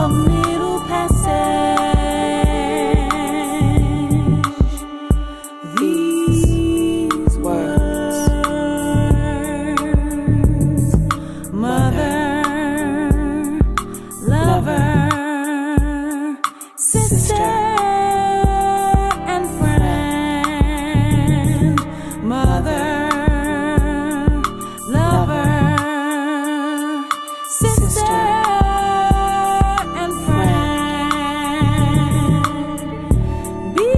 a middle passage. These words, mother, lover, sister, and friend. Mother, lover, sister, and friend. Be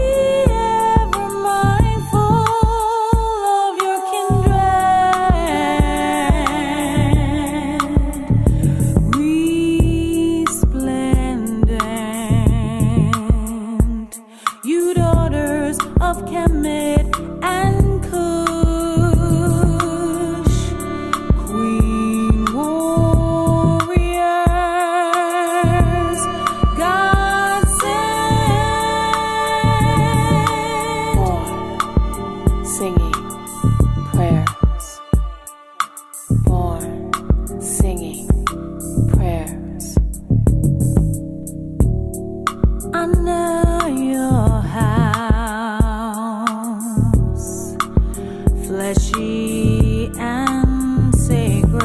ever mindful of your kindred. Resplendent, you daughters of Kemet and Kush, queen warriors, God sent. Born singing prayers. Born singing prayers. I know your house, fleshy and sacred,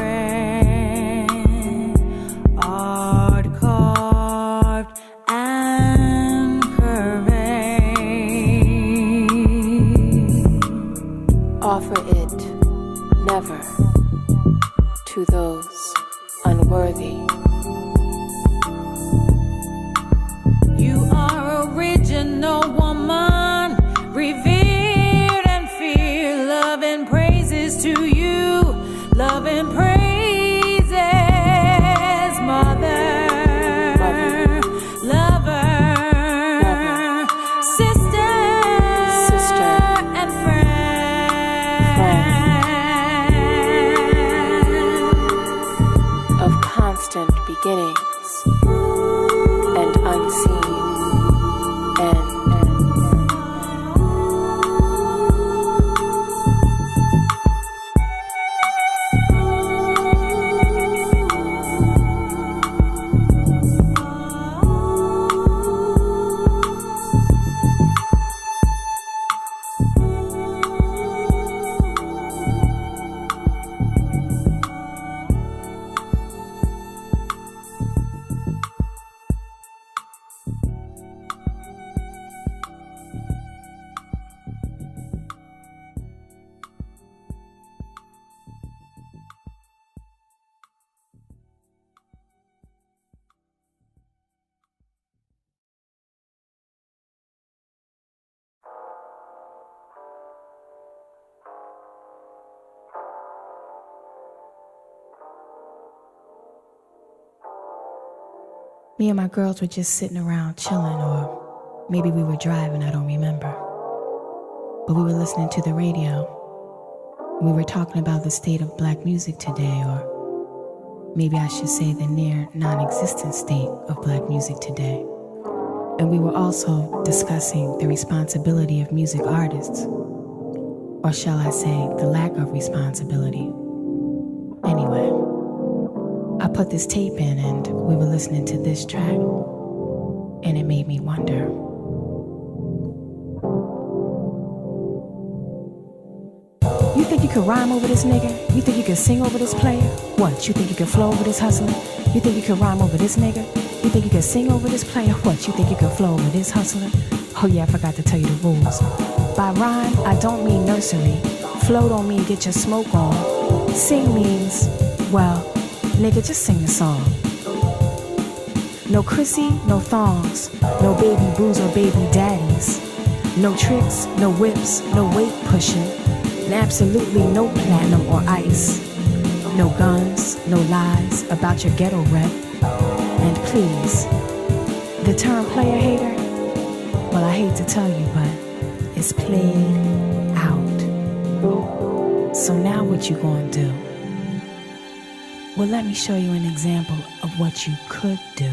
art carved and curved. Offer it never to those unworthy. You are original woman, revered and feared. Love and praises to you. Love and praises, mother, lover, sister, and friend. Of constant beginnings and unseen end. Me and my girls were just sitting around chilling, or maybe we were driving, I don't remember. But we were listening to the radio. We were talking about the state of black music today, or maybe I should say the near non-existent state of black music today. And we were also discussing the responsibility of music artists, or shall I say, the lack of responsibility. Anyway, I put this tape in and we were listening to this track, and it made me wonder. You think you could rhyme over this nigga? You think you could sing over this player? What, you think you could flow over this hustler? You think you could rhyme over this nigga? You think you could sing over this player? What, you think you could flow over this hustler? Oh yeah, I forgot to tell you the rules. By rhyme, I don't mean nursery. Flow don't mean get your smoke on. Sing means, well, nigga, just sing the song. No Chrissy, no thongs, no baby boos or baby daddies. No tricks, no whips, no weight pushing, and absolutely no platinum or ice. No guns, no lies about your ghetto rep. And please, the term player hater, well, I hate to tell you, but it's played out. So now what you gonna do? Well, let me show you an example of what you could do.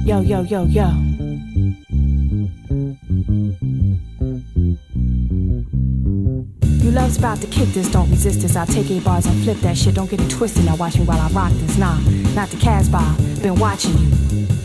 Yo, yo, yo, yo. You love's about to kick this, don't resist this. I'll take 8 bars and flip that shit, don't get it twisted. Now watch me while I rock this. Nah, not the Casbah, been watching you.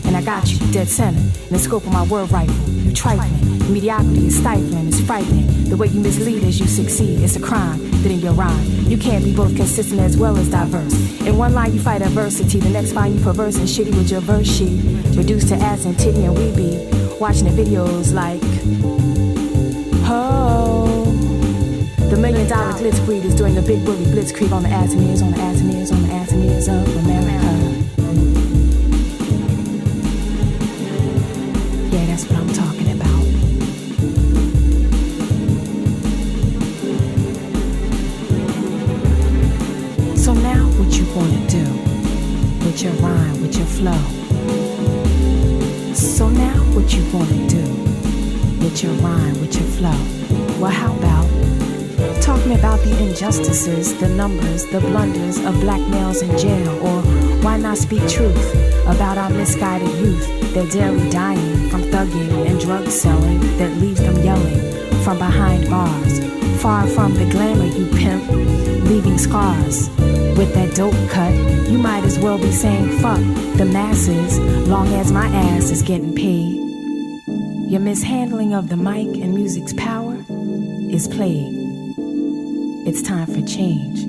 And I got you, dead center, in the scope of my word rifle. You trifling, mediocrity is stifling, it's frightening. The way you mislead as you succeed, it's a crime that in your rhyme. You can't be both consistent as well as diverse. In one line you fight adversity, the next line you perverse and shitty with your verse sheet. Reduced to ass and titty and we be watching the videos like, oh, the $1 million blitzkrieg is doing a big bully blitzkrieg on the ass and ears, on the ass and ears, on the ass and ears of America. Yeah, that's what I'm talking about. So now what you wanna do with your rhyme, with your flow? So now what you wanna do with your rhyme, with your flow? Well, how about talking about the injustices, the numbers, the blunders of black males in jail? Or why not speak truth about our misguided youth? They're daily dying from thugging and drug selling that leaves them yelling from behind bars. Far from the glamour you pimp, leaving scars. With that dope cut, you might as well be saying fuck the masses, long as my ass is getting paid. Your mishandling of the mic and music's power is played. It's time for change.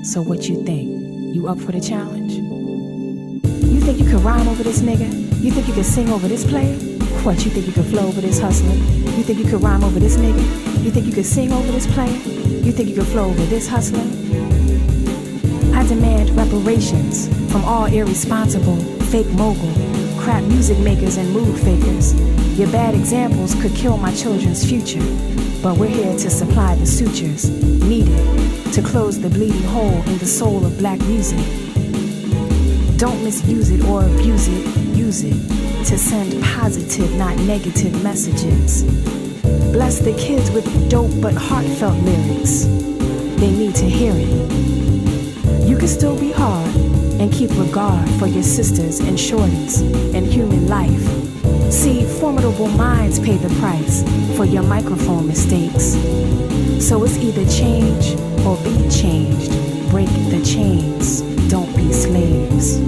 So what you think? You up for the challenge? You think you can rhyme over this nigga? You think you can sing over this player? What, you think you can flow over this hustler? You think you can rhyme over this nigga? You think you can sing over this player? You think you can flow over this hustler? I demand reparations from all irresponsible, fake mogul, crap music makers and mood fakers. Your bad examples could kill my children's future, but we're here to supply the sutures needed to close the bleeding hole in the soul of black music. Don't misuse it or abuse it, use it to send positive, not negative messages. Bless the kids with dope but heartfelt lyrics. They need to hear it. You can still be hard and keep regard for your sisters and shorties and human life. See, formidable minds pay the price for your microphone mistakes. So it's either change or be changed. Break the chains, don't be slaves.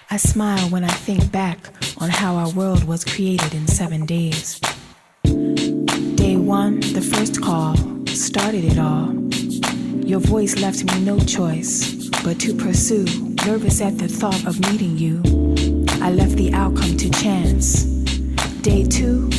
I smile when I think back on how our world was created in 7 days. Day 1, the first call, started it all. Your voice left me no choice but to pursue. Nervous at the thought of meeting you, I left the outcome to chance. Day 2,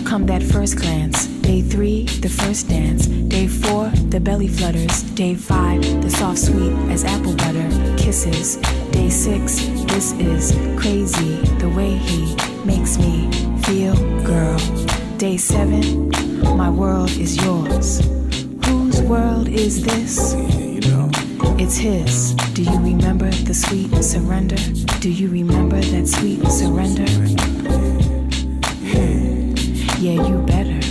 come that first glance. Day 3, the first dance. Day 4, the belly flutters. Day 5, the soft sweet as apple butter kisses. Day 6, this is crazy, the way he makes me feel, girl. Day 7, my world is yours. Whose world is this? It's his. Do you remember the sweet surrender? Do you remember that sweet surrender? Yeah, you better.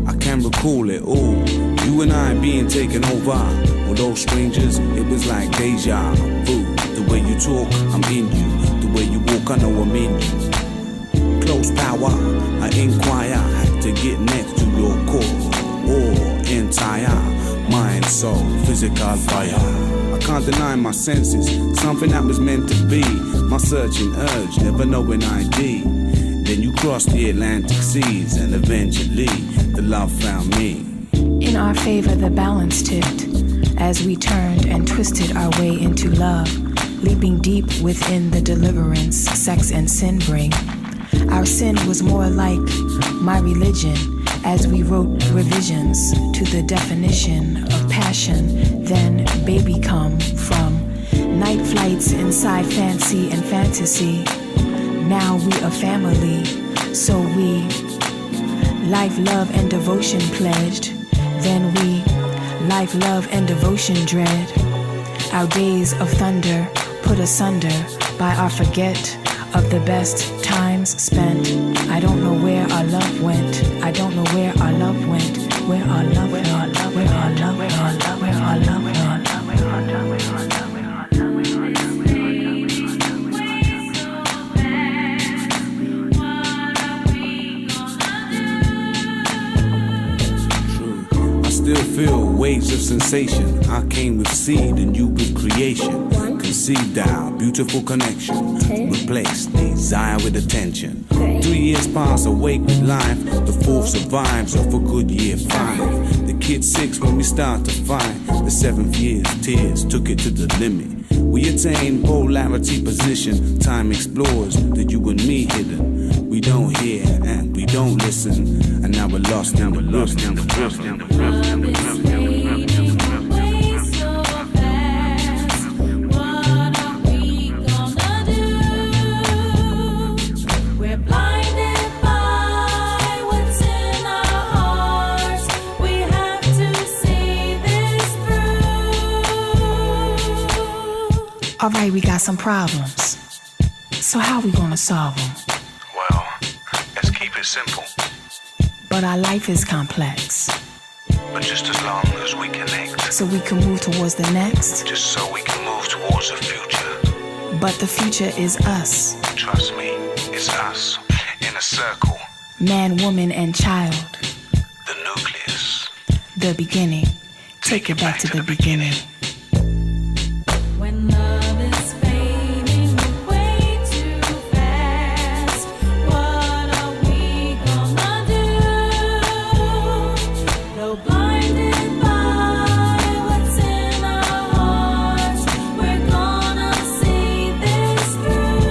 I can recall it all. You and I being taken over. Although strangers, it was like deja vu. The way you talk, I'm in you. The way you walk, I know I'm in you. Close power, I inquire. Had to get next to your core. Or entire mind, soul, physical fire. I can't deny my senses. Something that was meant to be. My searching urge, never knowing ID. Then you crossed the Atlantic seas, and eventually the love found me. In our favor, the balance tipped as we turned and twisted our way into love, leaping deep within the deliverance sex and sin bring. Our sin was more like my religion as we wrote revisions to the definition of passion. Then baby come from night flights inside fancy and fantasy. Now we a family, so we life, love, and devotion pledged. Then we life, love, and devotion dread. Our days of thunder put asunder by our forget of the best times spent. I don't know where our love went. I don't know where our love went. Where our love, where our love, where our love, where our love, where our love, where our love, where our love, where our love. Still feel waves of sensation. I came with seed and you with creation. Conceived our beautiful connection. Replaced desire with attention. 3 years pass awake with life. The fourth survives off a good year 5. The kid's 6 when we start to fight. The 7th year's tears took it to the limit. We attain polarity position. Time explores the you and me hidden. We don't hear and we don't listen. And now we're lost, now we're lost, now we're lost, now we're lost. Alright, we got some problems. So how we gonna solve them? Well, let's keep it simple. But our life is complex. But just as long as we connect. So we can move towards the next. Just so we can move towards the future. But the future is us. Trust me, it's us. In a circle. Man, woman, and child. The nucleus. The beginning. Take it back to the beginning. When love is fading away too fast, what are we gonna do? Though blinded by what's in our hearts, we're gonna see this through.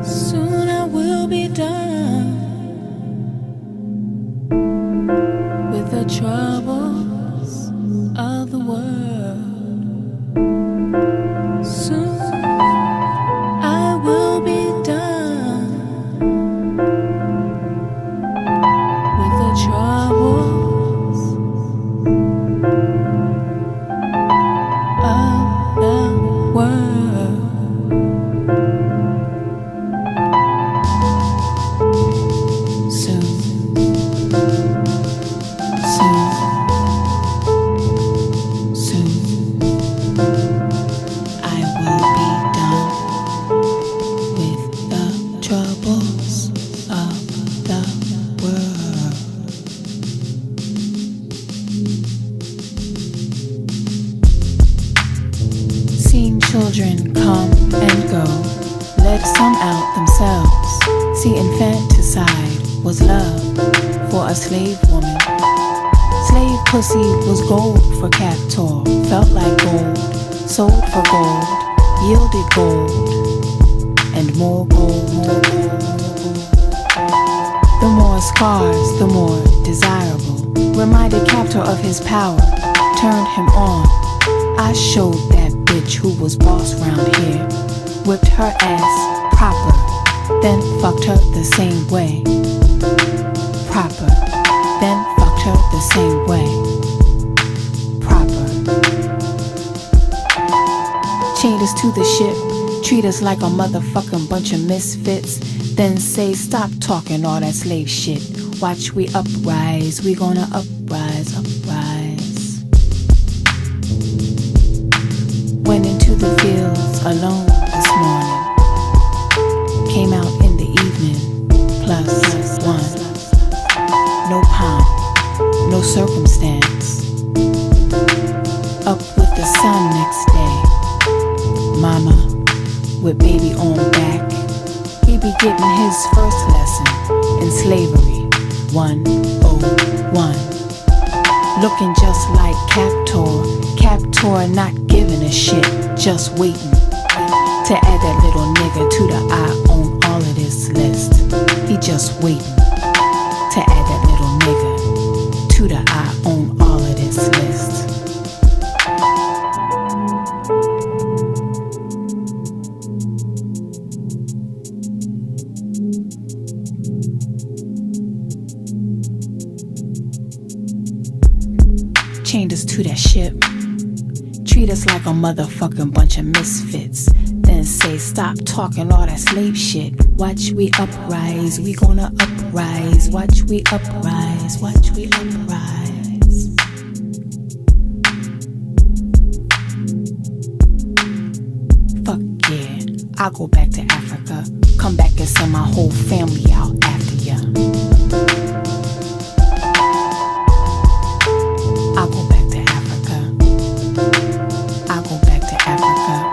Soon I will be done with the troubles of the world. Soon I will be done with the troubles of the world. Children come and go, let some out themselves. See, infanticide was love for a slave woman. Slave pussy was gold for captor, felt like gold, sold for gold, yielded gold, and more gold, more gold. The more scars, the more desirable. Reminded captor of his power, turned him on. I showed that bitch who was boss round here, whipped her ass proper, then fucked her the same way. Proper, then fucked her the same way. Proper. Chained us to the ship, treat us like a motherfucking bunch of misfits, then say stop talking all that slave shit. Watch we uprise, we gonna uprise, uprise. alone this morning. Came out in the evening, plus one. No pomp, no circumstance. Up with the sun next day. Mama, with baby on back. He be getting his first lesson in slavery, 101. Looking just like Captor not giving a shit, just waiting to add that little nigga to the I on all of this list. He just waiting to add that little nigga to the I on all of this list. Chained us to that ship. Treat us like a motherfucking bunch of misfits. Then say stop talking all that slave shit. Watch we uprise, we gonna uprise. Watch we uprise, watch we uprise. Fuck yeah, I'll go back to Africa. Come back and send my whole family out after ya. I'll go back to Africa. I'll go back to Africa.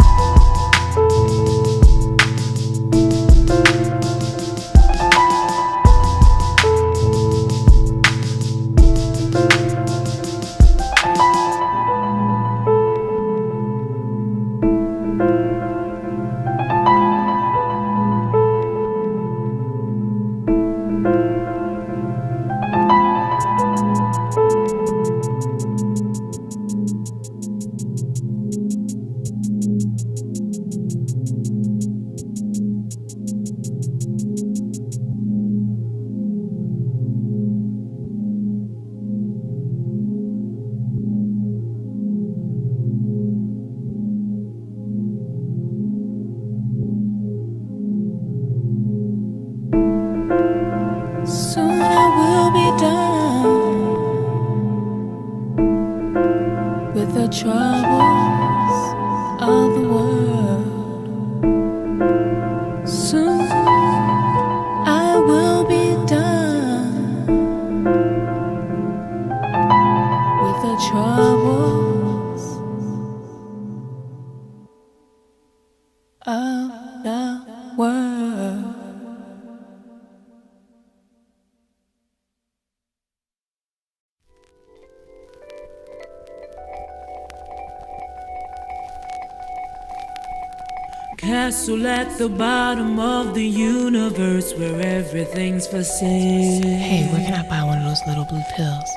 Castle at the bottom of the universe where everything's for sale. Hey, where can I buy one of those little blue pills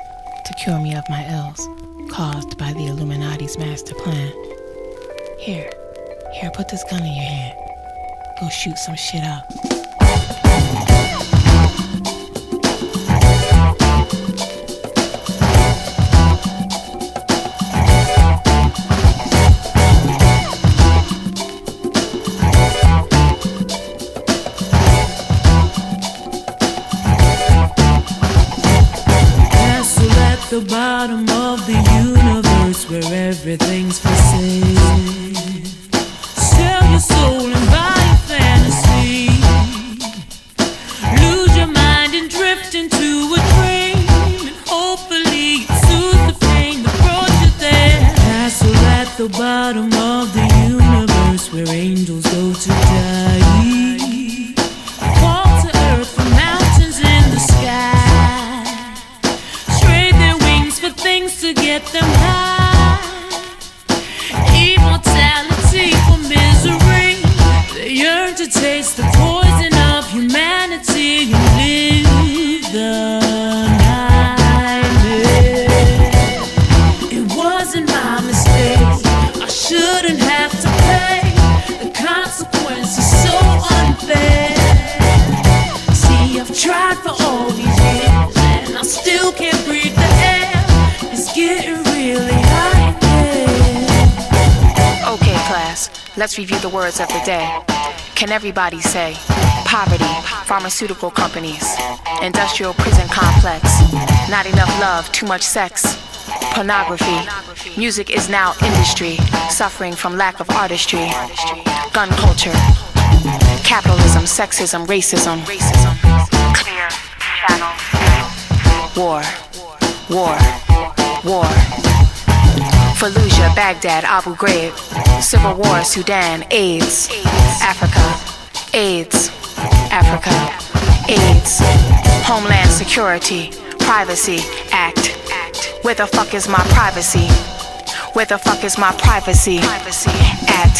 to cure me of my ills caused by the Illuminati's master plan? Here, put this gun in your hand. Go shoot some shit up. The bottom of the universe where everything's for sale. Sell your soul and buy a fantasy. Lose your mind and drift into a dream, and hopefully it soothes the pain that brought you there. Castle at the bottom of the universe where angels go to die. Fall to earth from mountains in the sky. Things to get them high. Immortality for misery. They yearn to taste the poison of humanity and live the nightmare. It wasn't my mistake. I shouldn't have to pay. The consequences so unfair. See, I've tried for all these years and I still can't breathe the air. Getting really hot, yeah. Okay, class, let's review the words of the day. Can everybody say poverty, pharmaceutical companies, industrial prison complex, not enough love, too much sex, Pornography. Music is now industry, suffering from lack of artistry. Gun culture. Capitalism, sexism, racism. Clear channel. War. War. War. Fallujah, Baghdad, Abu Ghraib. Civil War, Sudan, AIDS. Africa. AIDS. Africa. AIDS. Homeland Security. Privacy Act. Where the fuck is my privacy? Where the fuck is my privacy? At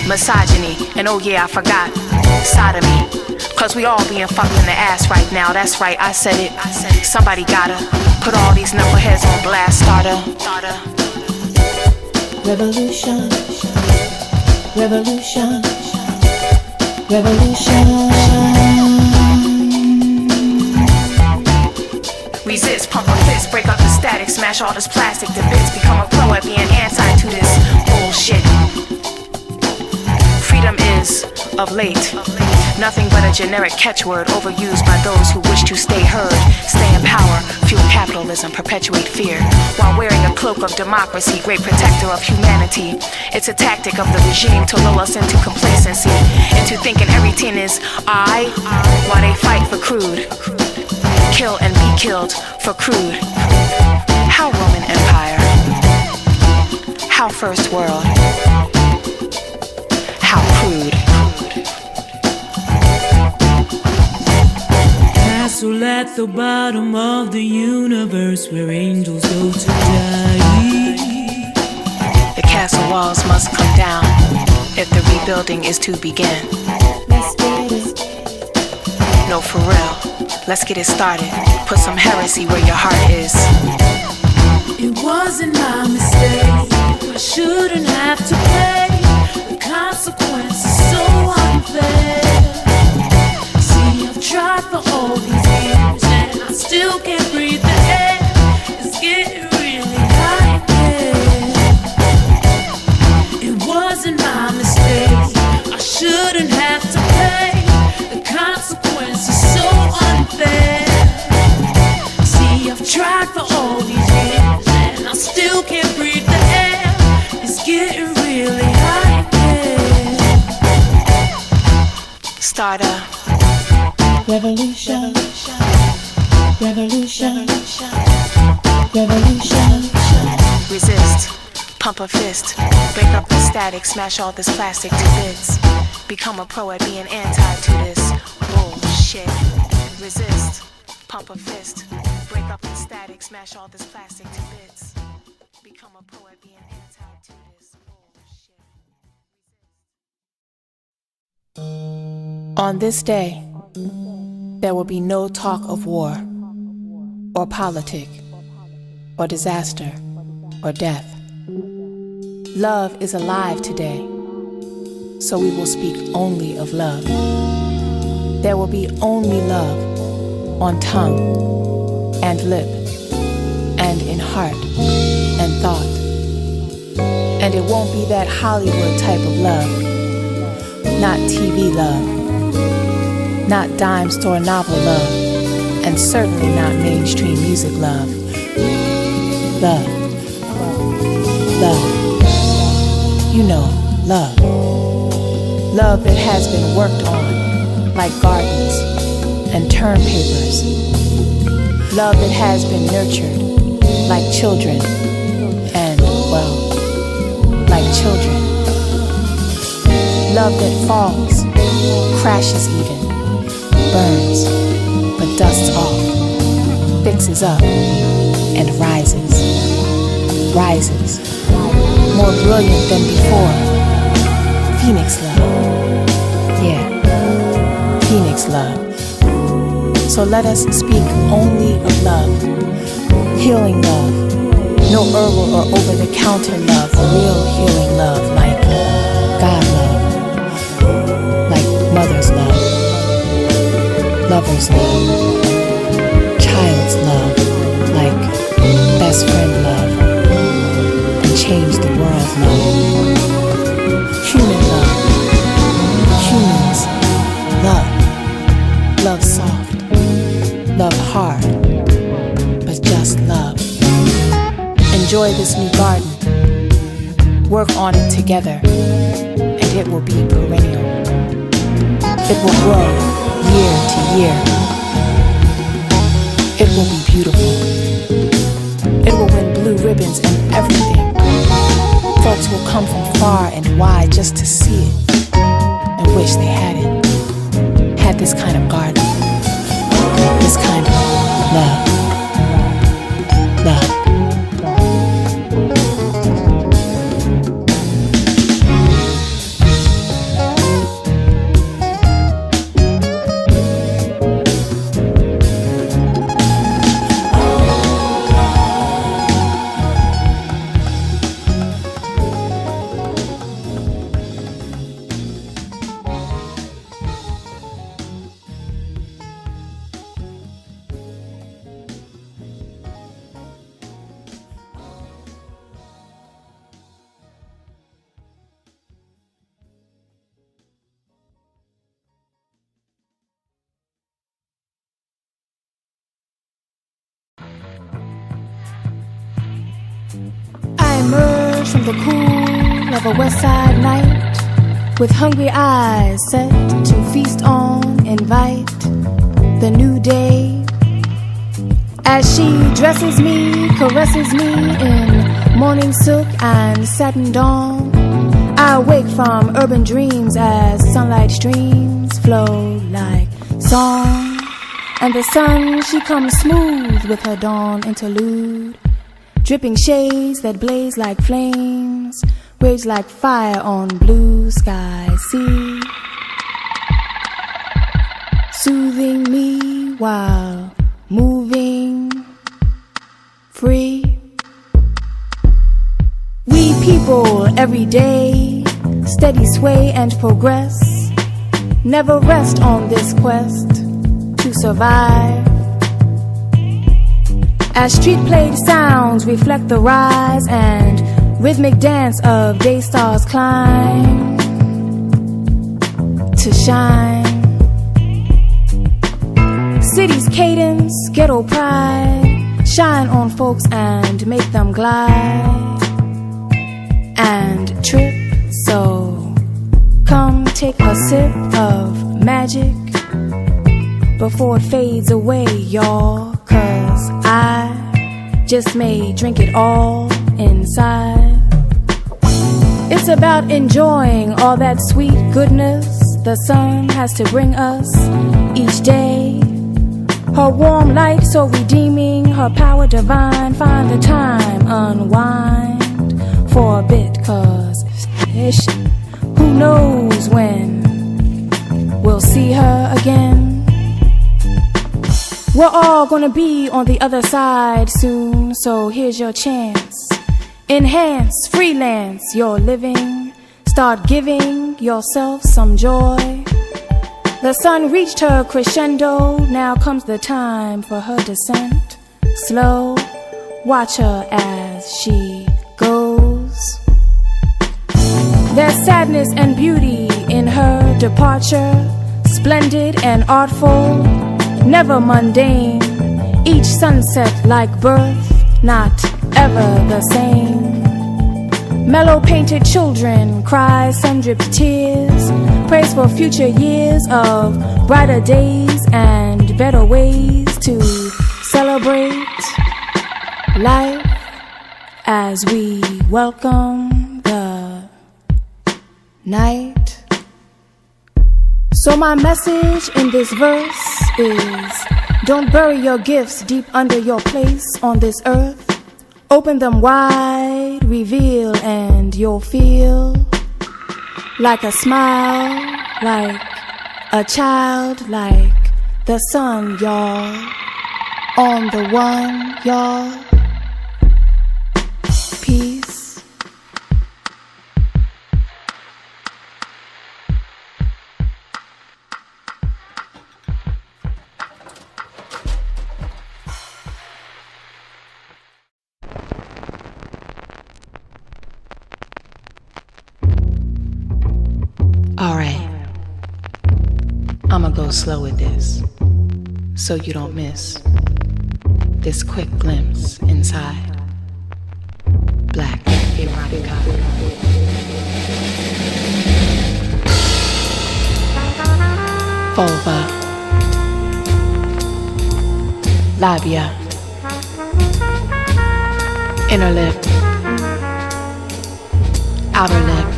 misogyny, and oh yeah, I forgot sodomy. Cause we all being fucked in the ass right now. That's right, I said it. Somebody gotta put all these knuckleheads on blast. Starter. Revolution. Revolution. Revolution. Resist, pump a fist, break up the static, smash all this plastic to bits, become a pro at being anti to this bullshit. Freedom is, of late, nothing but a generic catchword overused by those who wish to stay heard, stay in power, fuel capitalism, perpetuate fear, while wearing a cloak of democracy, great protector of humanity. It's a tactic of the regime to lull us into complacency, into thinking everything is I, while they fight for crude. Kill and be killed for crude. How Roman Empire? How First World? How crude? Castle at the bottom of the universe where angels go to die. The castle walls must come down if the rebuilding is to begin. Let's get it. No, for real. Let's get it started. Put some heresy where your heart is. It wasn't my mistake. I shouldn't have to pay. The consequences so unfair. See, I've tried for all these years and I still can't breathe the air. It's getting really hot here. It wasn't my mistake. I shouldn't have to pay. The consequences so unfair. See, I've tried for all these years and I still can't breathe the air. It's getting really hot here. Starter. Revolution. Revolution. Revolution. Resist. Pump a fist. Break up the static. Smash all this plastic to bits. Become a pro at being anti to this bullshit. Resist. Pump a fist. Break up the static. Smash all this plastic to bits. Become a pro at being anti to this bullshit. On this day, there will be no talk of war, or politic, or disaster, or death. Love is alive today, so we will speak only of love. There will be only love on tongue and lip and in heart and thought. And it won't be that Hollywood type of love, not TV love, not dime store novel love, and certainly not mainstream music love. Love. Love. You know, love. Love that has been worked on like gardens and term papers. Love that has been nurtured like children and, well, like children. Love that falls, crashes even, burns, but dusts off, fixes up, and rises. Rises, more brilliant than before. Phoenix love. Yeah, Phoenix love. So let us speak only of love, healing love, no herbal or over-the-counter love, real healing love like God love, like mother's love, lover's love, child's love, like best friend love, and change the world love, human love, humans love, love soft, love hard, but just love. together, and it will be perennial. It will grow year to year. It will be beautiful. It will win blue ribbons and everything. Folks will come from far and wide just to see it and wish they had it. Had this kind of garden. This kind of love. Love. Emerge from the cool of a west side night with hungry eyes set to feast on, invite the new day. As she dresses me, caresses me in morning silk and satin dawn, I wake from urban dreams as sunlight streams flow like song. And the sun, she comes smooth with her dawn interlude, dripping shades that blaze like flames, rage like fire on blue sky sea, soothing me while moving free. We people every day, steady sway and progress, never rest on this quest to survive. As street-played sounds reflect the rise and rhythmic dance of day stars climb to shine. City's cadence, ghetto pride, shine on folks and make them glide and trip. So come take a sip of magic before it fades away, y'all. 'Cause I just may drink it all inside. It's about enjoying all that sweet goodness the sun has to bring us each day. Her warm light so redeeming, her power divine. Find the time, unwind for a bit, 'cause who knows when we'll see her again. We're all gonna be on the other side soon, so here's your chance. Enhance, freelance your living. Start giving yourself some joy. The sun reached her crescendo, now comes the time for her descent. Slow, watch her as she goes. There's sadness and beauty in her departure, splendid and artful, never mundane, each sunset like birth, not ever the same. Mellow painted children cry sun-dripped tears, praise for future years of brighter days and better ways to celebrate life as we welcome the night. So my message in this verse is, don't bury your gifts deep under your place on this earth. Open them wide, reveal, and you'll feel like a smile, like a child, like the sun, y'all, on the one, y'all. Peace. Alright, I'ma go slow with this, so you don't miss this quick glimpse inside Black erotica. vulva, labia, inner lip, outer lip,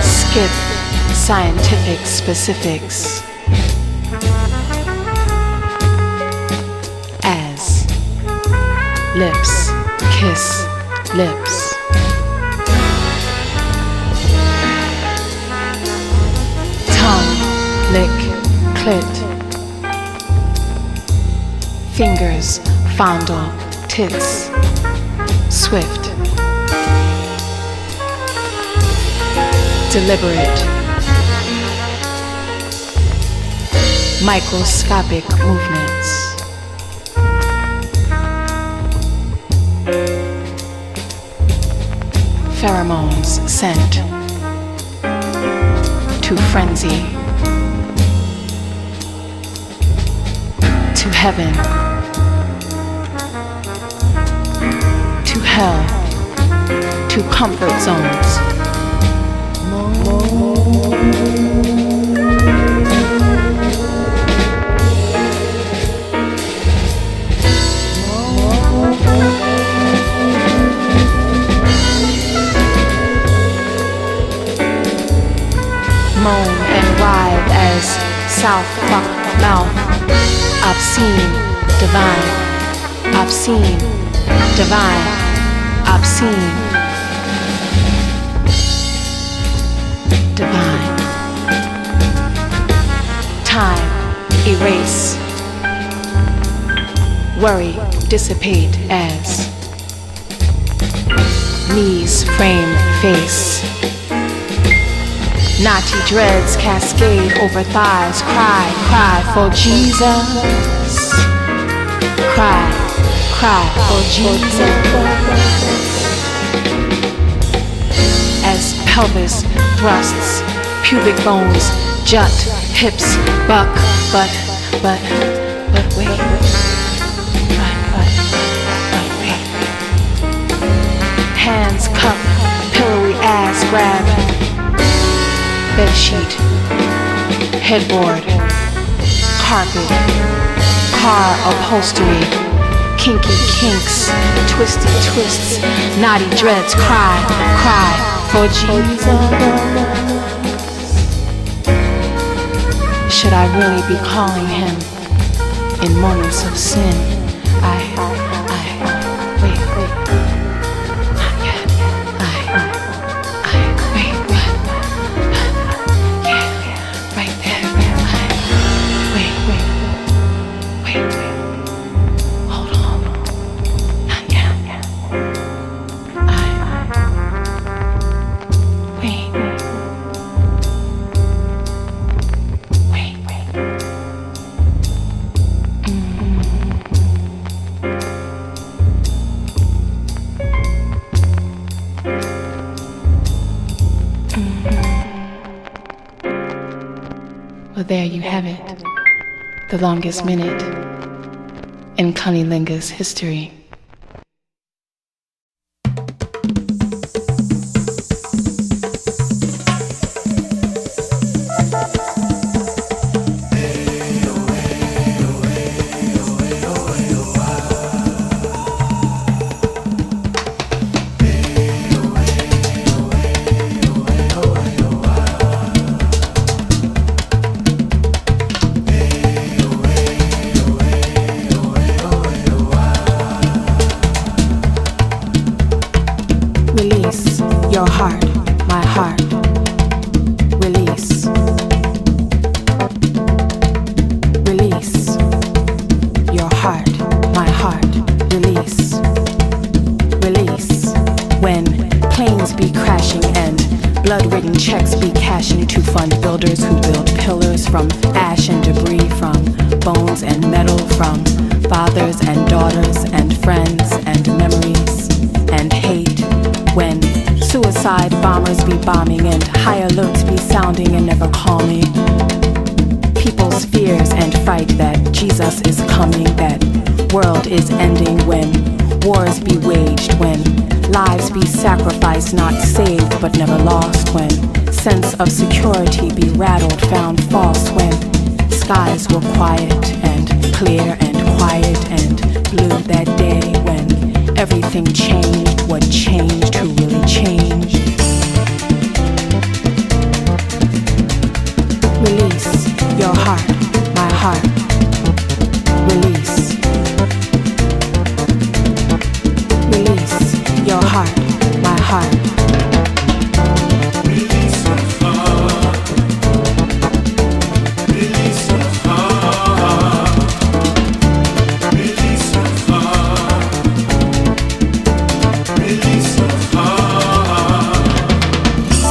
skip scientific specifics as lips, kiss, lips. Tongue, lick, clit. Fingers, fondle, tits, swift. Deliberate. Microscopic movements. Pheromones sent to frenzy, to heaven, to hell, to comfort zones. Moan and writhe as south fuck mouth. Obscene, divine, obscene, divine, obscene, divine. Time, erase. Worry, dissipate as knees frame face. Naughty dreads cascade over thighs. Cry, cry for Jesus. Cry, cry for Jesus. As pelvis thrusts, pubic bones jut, hips buck, but wait. But wait. Hands cup, pillowy ass grab. Bedsheet, headboard, carpet, car upholstery, kinky kinks, twisty twists, naughty dreads, cry, cry for Jesus. Should I really be calling him in moments of sin? Wait. Not yet. Wait, what? Right there. Wait. Hold on. Not yet. Wait. Well, there you have it. The longest minute in Cunnilinga's history. Bombing and high alerts be sounding and never calming. People's fears and fright that Jesus is coming, that world is ending when wars be waged, when lives be sacrificed, not saved but never lost, when sense of security be rattled, found false, when skies were quiet and clear and quiet and blue that day, when everything changed, what changed, who really changed. Release your heart, my heart. Release. Release your heart, my heart. Release your heart. Release your heart. Release your heart. Release your heart.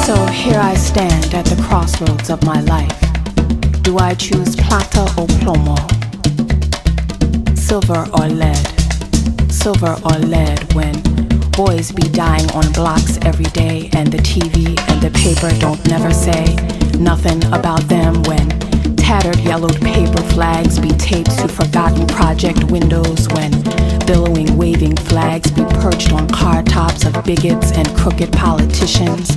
So here I stand at the crossroads of my life. Do I choose plata or plomo? Silver or lead? Silver or lead, when boys be dying on blocks every day, and the TV and the paper don't never say nothing about them, when tattered yellowed paper flags be taped to forgotten project windows, when billowing waving flags be perched on car tops of bigots and crooked politicians.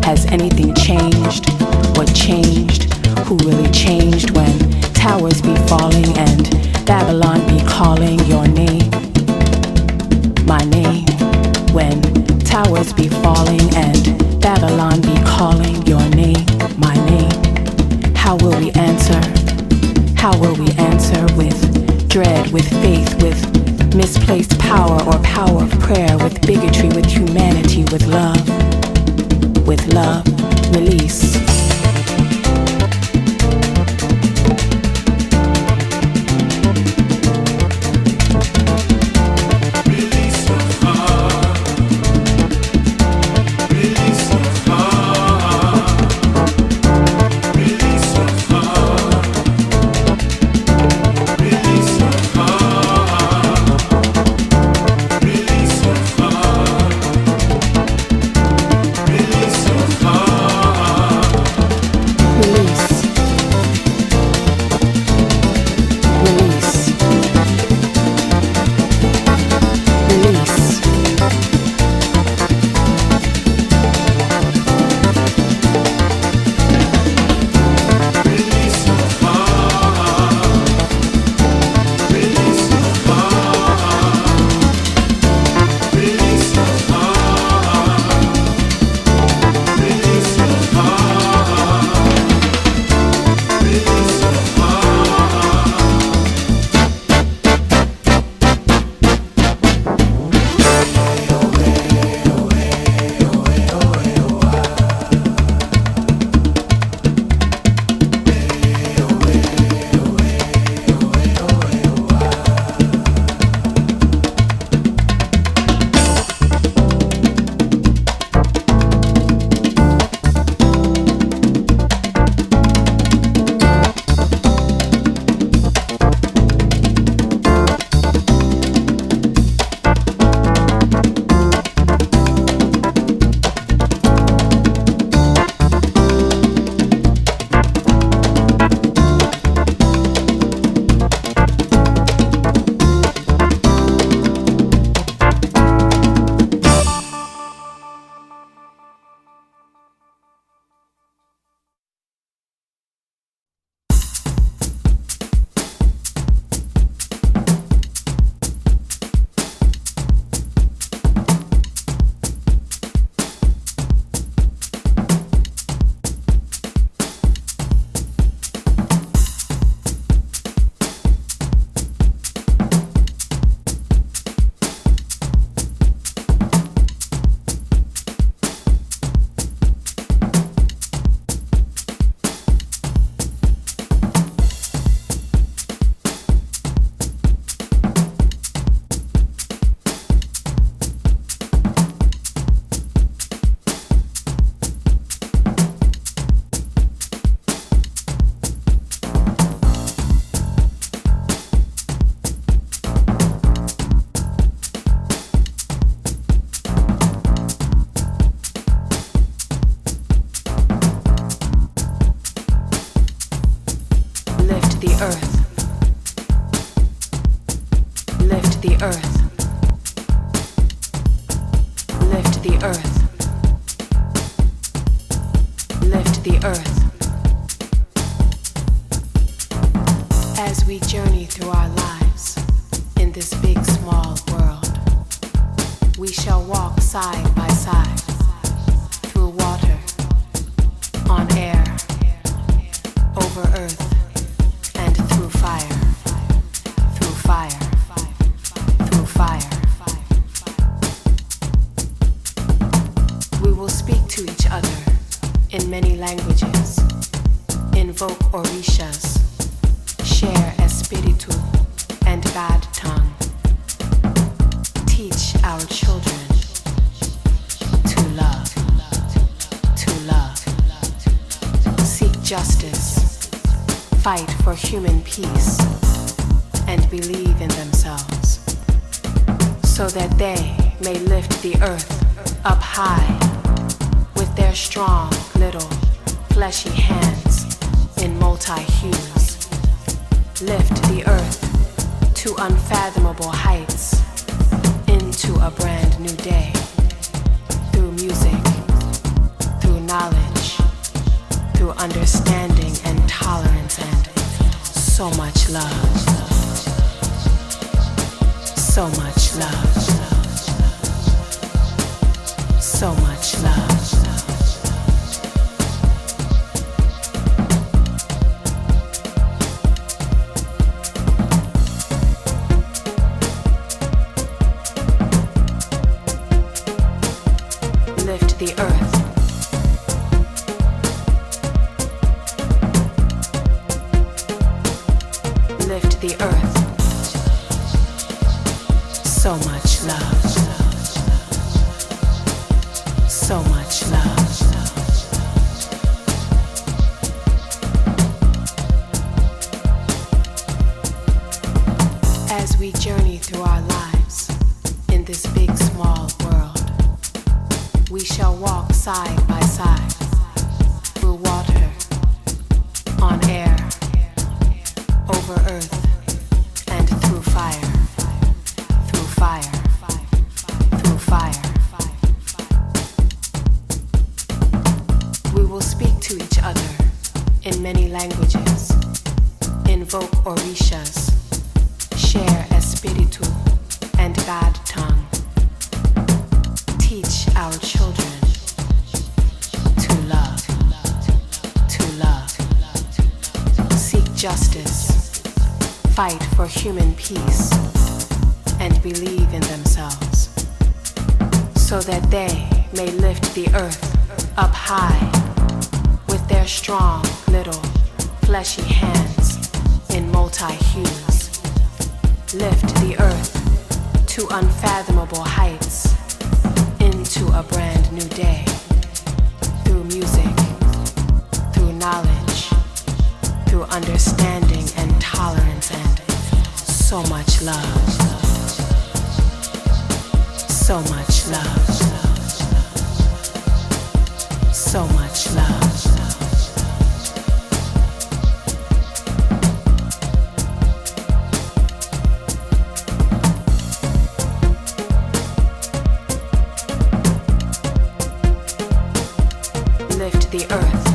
Has anything changed? What changed? Who really changed, when towers be falling and Babylon be calling your name, my name, when towers be falling and Babylon be calling your name, my name. How will we answer? How will we answer? With dread, with faith, with misplaced power or power of prayer, with bigotry, with humanity, with love. With love, release. earth. lift the earth. As we journey through our lives in this big, small world, we shall walk side by side through water, on air, over earth, and through fire, through fire, through fire. We will speak to each other in many languages, invoke orishas, share espiritu and God tongue, teach our children to love, seek justice, fight for human peace, and believe in themselves, so that they may lift the earth up high with their strong little fleshy hands in multi-hues. Lift the earth to unfathomable heights into a brand new day through music, through knowledge, through understanding and tolerance and so much love. So much love. So much love. Lift the earth. Lift the earth. So much love. So much love. As we journey through our lives in this big, small world, we shall walk side by side through water, on air, over earth, and through fire, through fire, through fire. We will speak to each other in many languages, invoke orishas, share espiritu and God tongue, teach our children to love, seek justice, fight for human peace, and believe in themselves, so that they may lift the earth up high with their strong little fleshy hands in multi-hues. Lift the earth to unfathomable heights into a brand new day through music, through knowledge, through understanding and tolerance and so much love. So much love. So much love. Lift the earth.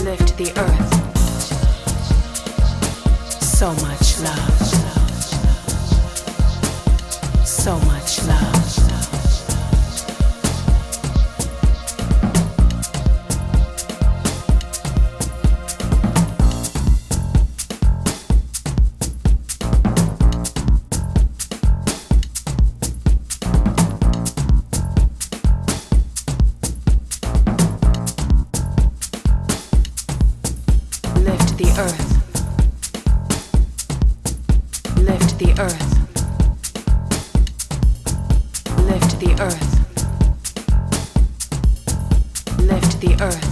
Lift the earth. So much love. So much love. Lift the earth. Lift the earth. Lift the earth. Lift the earth.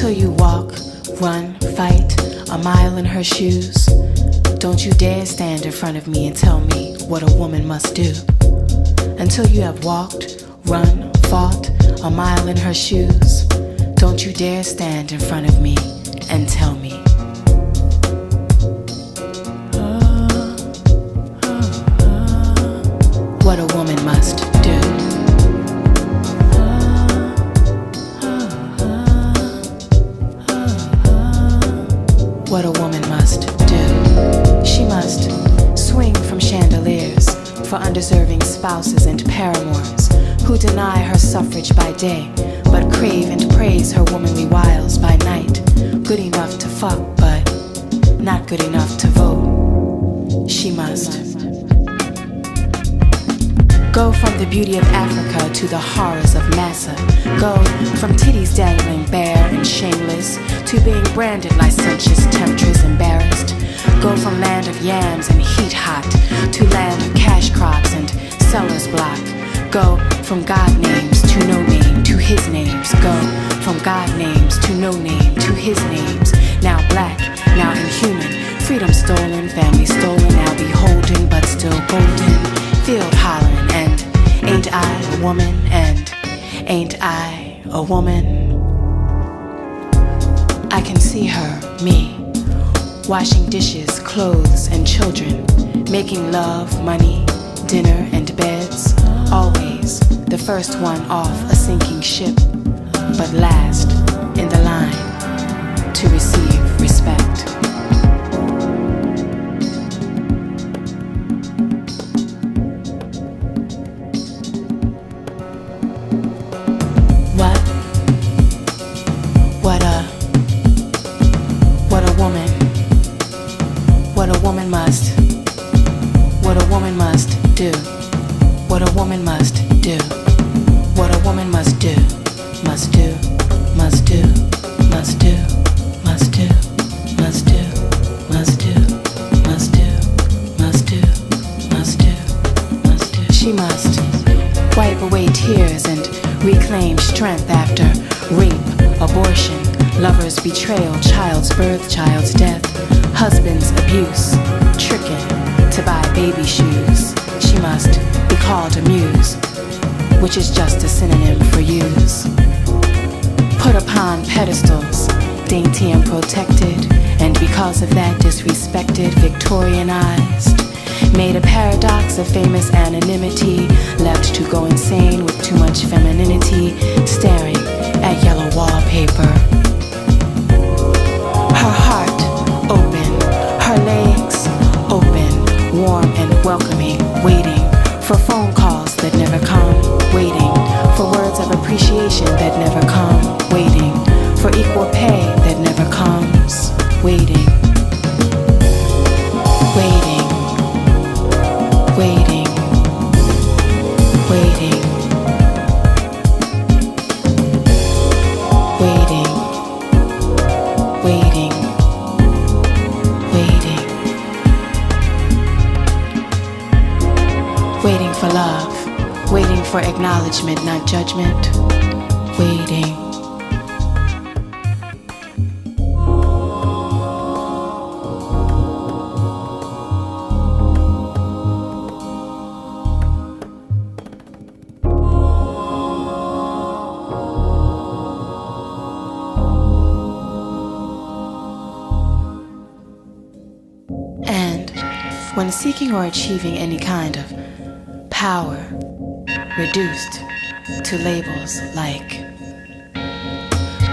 Until you walk, run, fight a mile in her shoes. Don't you dare stand in front of me and tell me what a woman must do. Until you have walked, run, fought a mile in her shoes. Don't you dare stand in front of me and tell me. What a woman must do. What a woman must do. She must swing from chandeliers for undeserving spouses and paramours who deny her suffrage by day but crave and praise her womanly wiles by night. Good enough to fuck but not good enough to vote. She must go from the beauty of Africa to the horrors of Massa. Go from titties dangling bare and shameless to being branded licentious temptress embarrassed. Go from land of yams and heat hot to land of cash crops and seller's block. Go from God names to no name to his names. Go from God names to no name to his names. Now black, now inhuman. Freedom stolen, family stolen, now beholden but still golden. Field hollering and ain't I a woman and ain't I a woman? I can see her, me, washing dishes, clothes and children, making love, money, dinner and beds, always the first one off a sinking ship, but last in the line to receive respect. What a woman must do. What a woman must do. What a woman must do. Must do. Must do. Must do. Must do. Must do. Must do. Must do. Must do. Must do. Must do. She must wipe away tears and reclaim strength after rape, abortion, lover's betrayal, child's birth, child's death, husband's abuse, tricking to buy baby shoes. She must be called a muse, which is just a synonym for use. Put upon pedestals, dainty and protected, and because of that disrespected, Victorianized. Made a paradox of famous anonymity, left to go insane with too much femininity, staring at yellow wallpaper. Her heart open, her legs open, warm and welcoming, waiting for phone calls that never come, waiting for words of appreciation that never come, waiting for equal pay that never comes, waiting, waiting, waiting, waiting, waiting, waiting. Waiting for love, waiting for acknowledgement, not judgment, waiting. And when seeking or achieving any kind of power reduced to labels like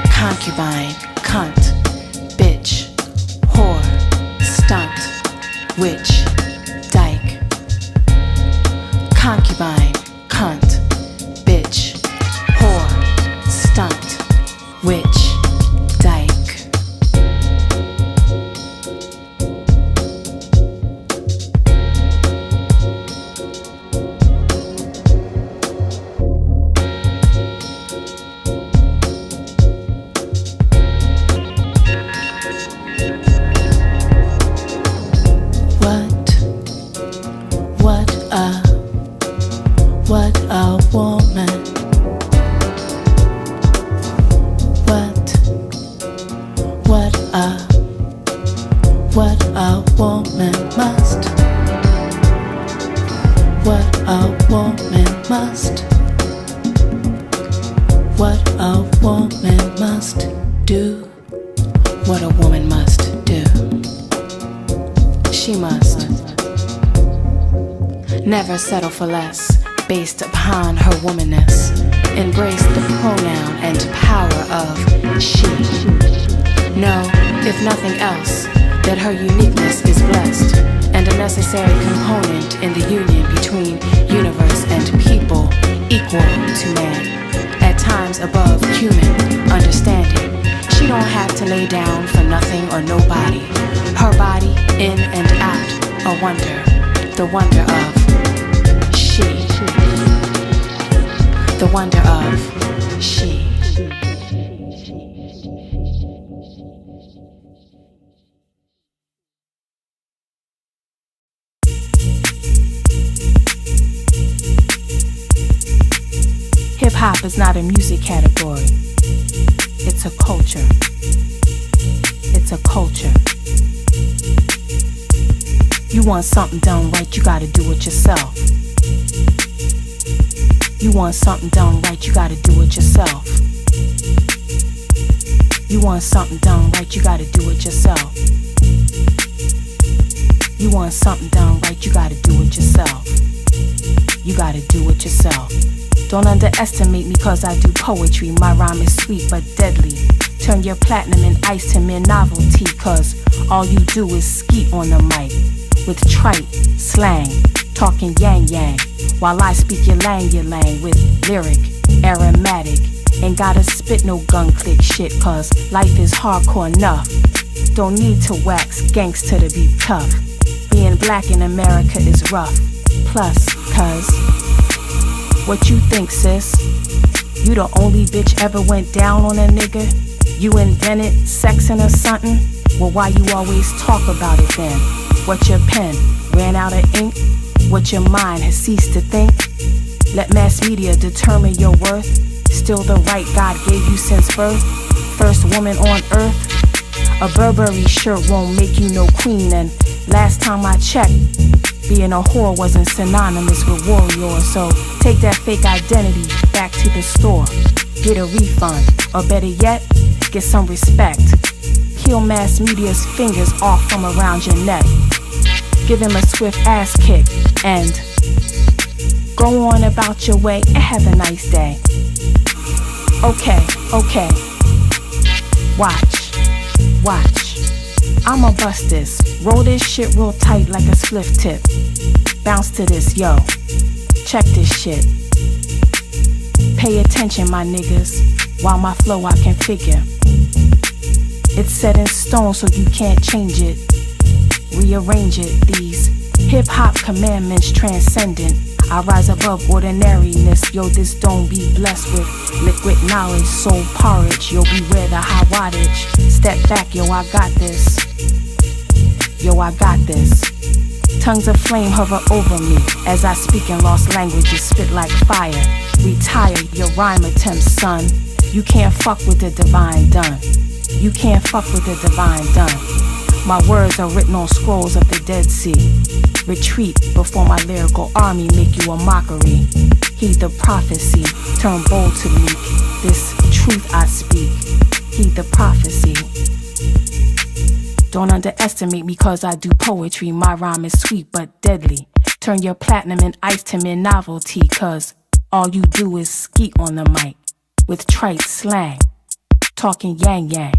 concubine, cunt, bitch, whore, stunt, witch, dyke. Concubine, cunt, bitch, whore, stunt, witch, dyke. What a woman. What Do what a woman must do. She must never settle for less based upon her womanness. Embrace the pronoun and power of she. Know, if nothing else, that her uniqueness is blessed and a necessary component in the union between universe and people, equal to man, at times above human understanding. She don't have to lay down for nothing or nobody. Her body, in and out, a wonder, the wonder of she. The wonder of she. Hip-hop is not a music category. It's a culture. It's a culture. You want something done right, you gotta do it yourself. You want something done right, you gotta do it yourself. You want something done right, you gotta do it yourself. You want something done right, you gotta do it yourself. You gotta do it yourself. Don't underestimate me cause I do poetry. My rhyme is sweet but deadly. Turn your platinum and ice to mere novelty, cause all you do is skeet on the mic with trite slang, talking yang yang, while I speak your lang with lyric, aromatic. Ain't gotta spit no gun click shit, cause life is hardcore enough. Don't need to wax gangster to be tough. Being black in America is rough. Plus, cause what you think, sis? You the only bitch ever went down on a nigga? You invented sexing or something? Well, why you always talk about it then? What your pen ran out of ink? What your mind has ceased to think? Let mass media determine your worth. Still the right God gave you since birth. First woman on earth. A Burberry shirt won't make you no queen. And last time I checked, being a whore wasn't synonymous with warrior. So take that fake identity back to the store. Get a refund, or better yet, get some respect. Peel mass media's fingers off from around your neck. Give him a swift ass kick and go on about your way and have a nice day. Okay, okay. Watch. I'ma bust this. Roll this shit real tight like a spliff tip. Bounce to this, yo. Check this shit. Pay attention, my niggas. While my flow I can figure. It's set in stone so you can't change it. Rearrange it. These hip-hop commandments transcendent. I rise above ordinariness. Yo, this dome be blessed with liquid knowledge. Soul porridge. Yo, beware the high wattage. Step back, yo, I got this. Yo, I got this. Tongues of flame hover over me as I speak in lost languages, spit like fire. Retire your rhyme attempts, son. You can't fuck with the divine done. You can't fuck with the divine done. My words are written on scrolls of the Dead Sea. Retreat before my lyrical army make you a mockery. Heed the prophecy, turn bold to meek. This truth I speak. Heed the prophecy. Don't underestimate me cause I do poetry. My rhyme is sweet but deadly. Turn your platinum and ice to mere novelty, cause all you do is skeet on the mic with trite slang, talking yang yang,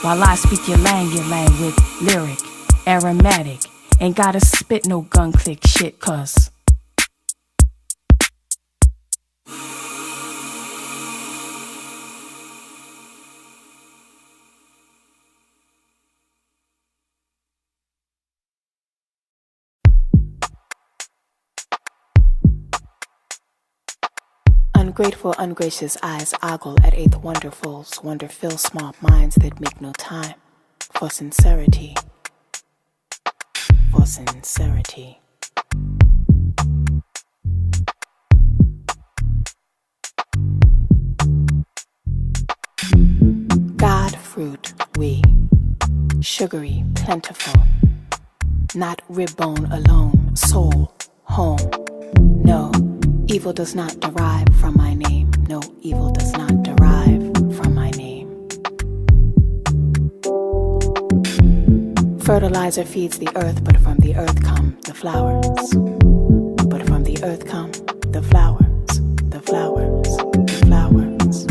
while I speak your lang with lyric, aromatic. Ain't gotta spit no gun click shit, cause Ungrateful, ungracious eyes ogle at eighth wonderfuls, wonder-fill small minds that make no time for sincerity. For sincerity. God fruit we, sugary, plentiful, not rib bone alone, soul, home, no. Evil does not derive from my name. No, evil does not derive from my name. Fertilizer feeds the earth, but from the earth come the flowers. But from the earth come the flowers, the flowers, the flowers.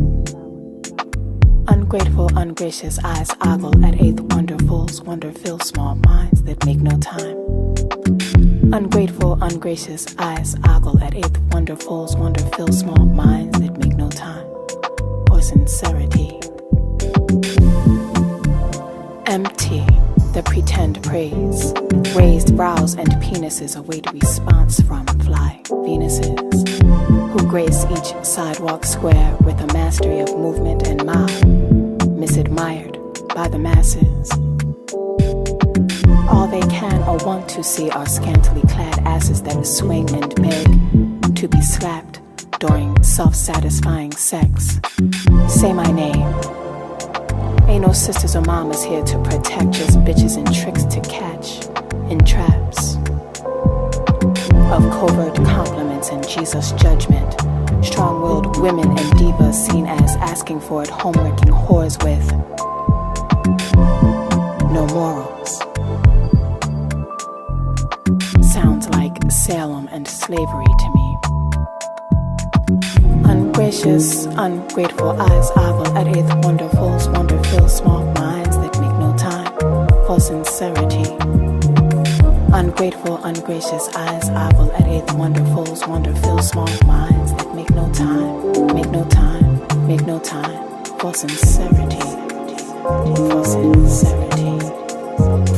Ungrateful, ungracious eyes ogle at eighth wonderfuls, wonder-filled small minds that make no time. Ungrateful, ungracious eyes ogle at eighth wonderfuls, wonder-filled small minds that make no time for sincerity. Empty, the pretend praise. Raised brows and penises await response from fly Venuses, who grace each sidewalk square with a mastery of movement and mob, misadmired by the masses. All they can or want to see are scantily clad asses that swing and beg to be slapped during self-satisfying sex. Say my name. Ain't no sisters or mamas here to protect, just bitches and tricks to catch in traps of covert compliments and Jesus judgment. Strong-willed women and divas seen as asking for it, home-wrecking whores with no morals. Sounds like Salem and slavery to me. Ungracious, ungrateful eyes ogle at eighth wonderfuls, wonder-filled small minds that make no time for sincerity. Ungrateful, ungracious eyes ogle at eighth wonderfuls, wonder-filled small minds that make no time, make no time, make no time for sincerity, for sincerity,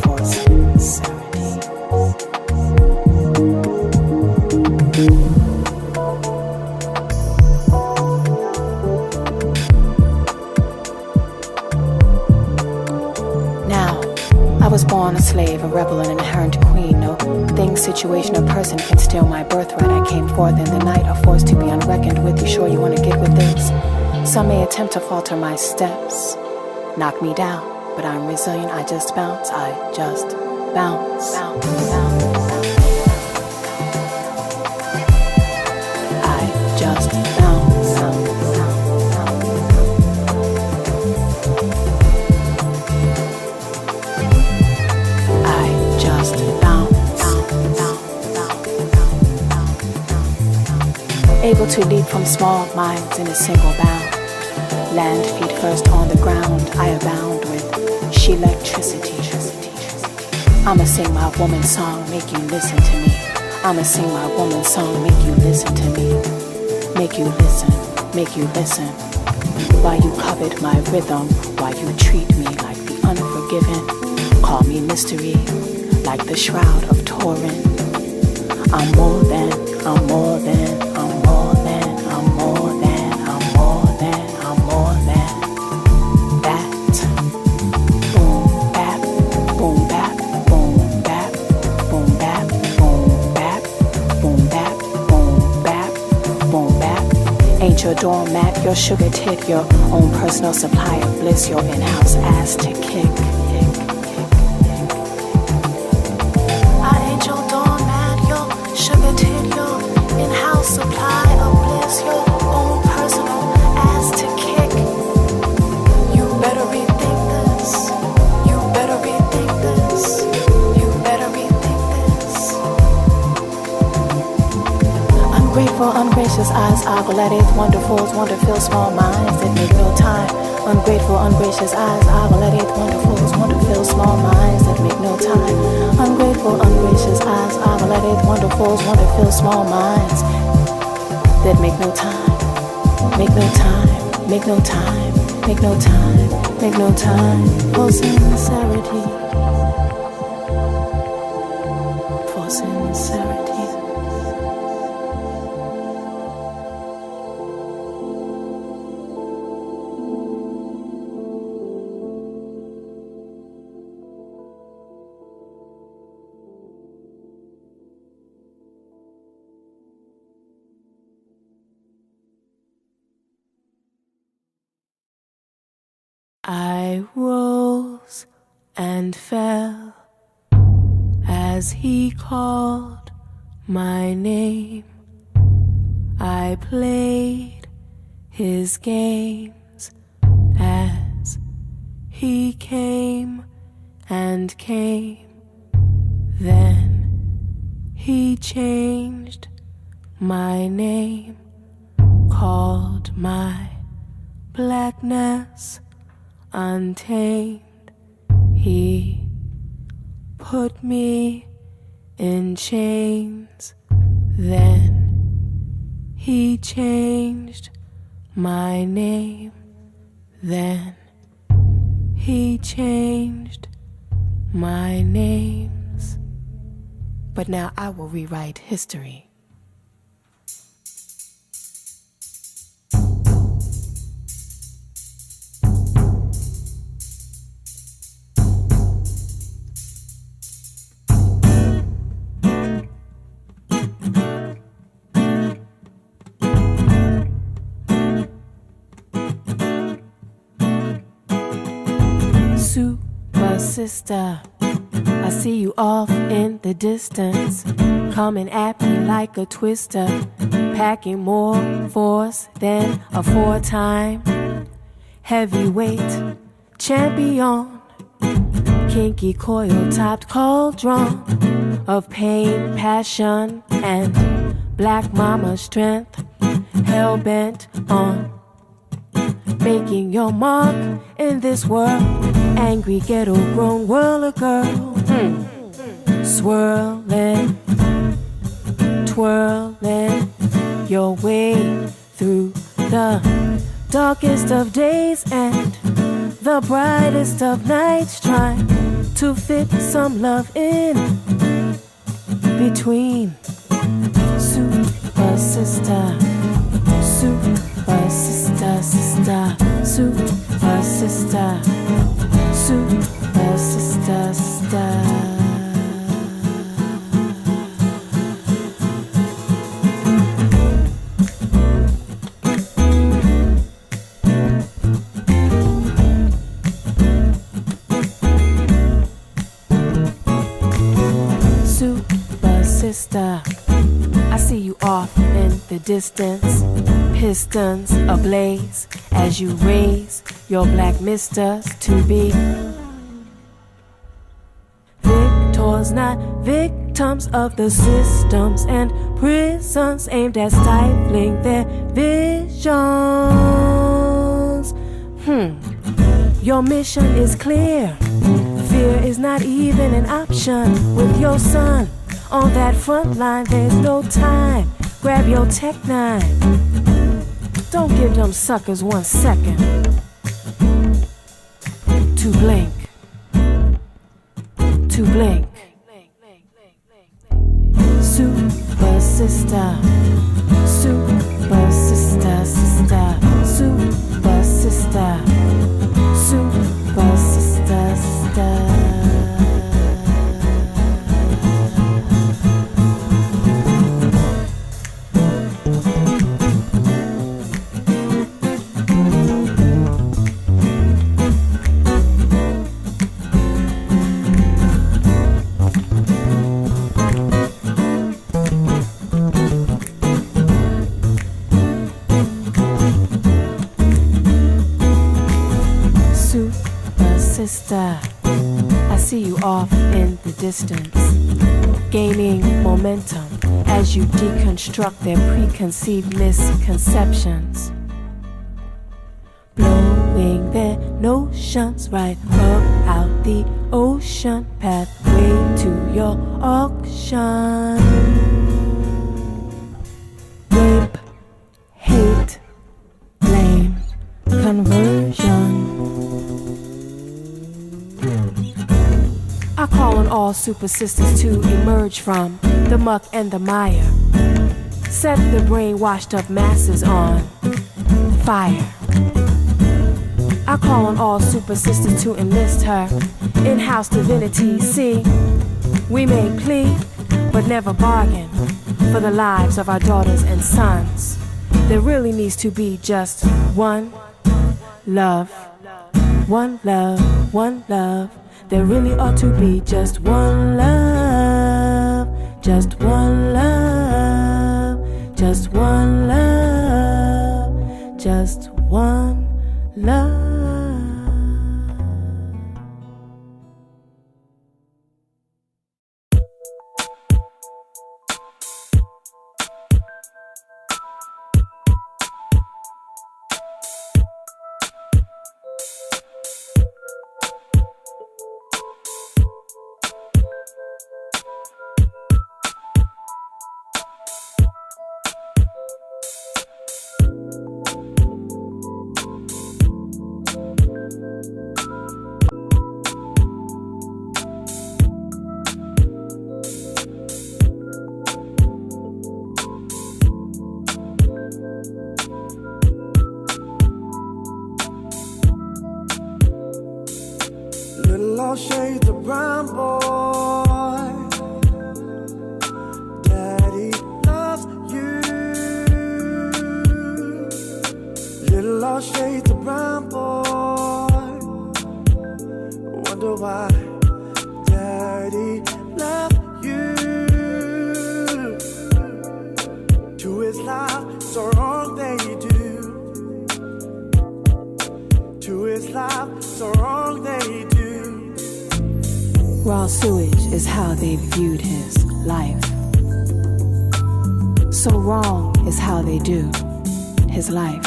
for sincerity. I was born a slave, a rebel, an inherent queen. No thing, situation, or person can steal my birthright. I came forth in the night, a force to be unreckoned with. You sure you want to get with this? Some may attempt to falter my steps, knock me down, but I'm resilient. I just bounce, I just bounce, bounce, bounce. I just bounce. Able to leap from small minds in a single bound. Land feet first on the ground, I abound with she-electricity. I'ma sing my woman song, make you listen to me. I'ma sing my woman song, make you listen to me. Make you listen. While you covet my rhythm, while you treat me like the unforgiven. Call me mystery, like the shroud of Turin. I'm more than, I'm more than, I'm more than, I'm more than, I'm more than, I'm more than that. Boom bap, boom bap, boom bap, boom bap, boom bap, boom bap, boom bap, boom bap. Ain't your doormat, your sugar tit, your own personal supply of bliss, your in-house ass to kick. Supply of bliss, your own personal ass to kick. You better rethink this. You better rethink this. You better rethink this. Ungrateful, ungracious eyes ogle at eighth wonderfuls, wonder-filled small minds that make no time. Ungrateful, ungracious eyes ogle at eighth wonderfuls, wonder-filled small minds that make no time. Ungrateful, ungracious eyes ogle at eighth wonderfuls, wonder-filled small minds that make no time, make no time, make no time, make no time, make no time for sincerity, for sincerity. I rose and fell as he called my name. I played his games as he came and came. Then he changed my name, called my blackness untamed. He put me in chains. Then he changed my name. Then he changed my names. But now I will rewrite history. Supa, Sista, I see you off in the distance, coming at me like a twister, packing more force than a four-time heavyweight champion, kinky coil-topped cauldron of pain, passion, and black mama strength, hell-bent on making your mark in this world. Angry ghetto-grown world, girl, swirling, twirling your way through the darkest of days and the brightest of nights, trying to fit some love in between. Supa, Sista, Supa, Sista, Sista, Supa, Sista, Supa, Sista, Sista. Supa, Sista, I see you off in the distance, pistons ablaze as you raise your black misters to be victors, not victims of the systems and prisons aimed at stifling their visions. Your mission is clear. Fear is not even an option. With your son on that front line, there's no time. Grab your Tech 9. Don't give them suckers 1 second to blink, to blink. Supa, Sista, Supa, Sista, Sista, Supa, Sista, Supa, Sista, Sista. Sista, I see you off in the distance, gaining momentum as you deconstruct their preconceived misconceptions, blowing their notions right up out the ocean, pathway to your auction. Rape, hate, blame, conversion. I call on all super sisters to emerge from the muck and the mire. Set the brainwashed up masses on fire. I call on all super sisters to enlist her in-house divinity. See, we may plead, but never bargain for the lives of our daughters and sons. There really needs to be just one love, one love, one love. There really ought to be just one love, just one love, just one love, just one love. Little shades of brown boy, Daddy loves you. Little shades of brown boy, wonder why Daddy left you. To his life, so wrong they do. To his life, so wrong they do. Raw sewage is how they viewed his life. So wrong is how they do his life.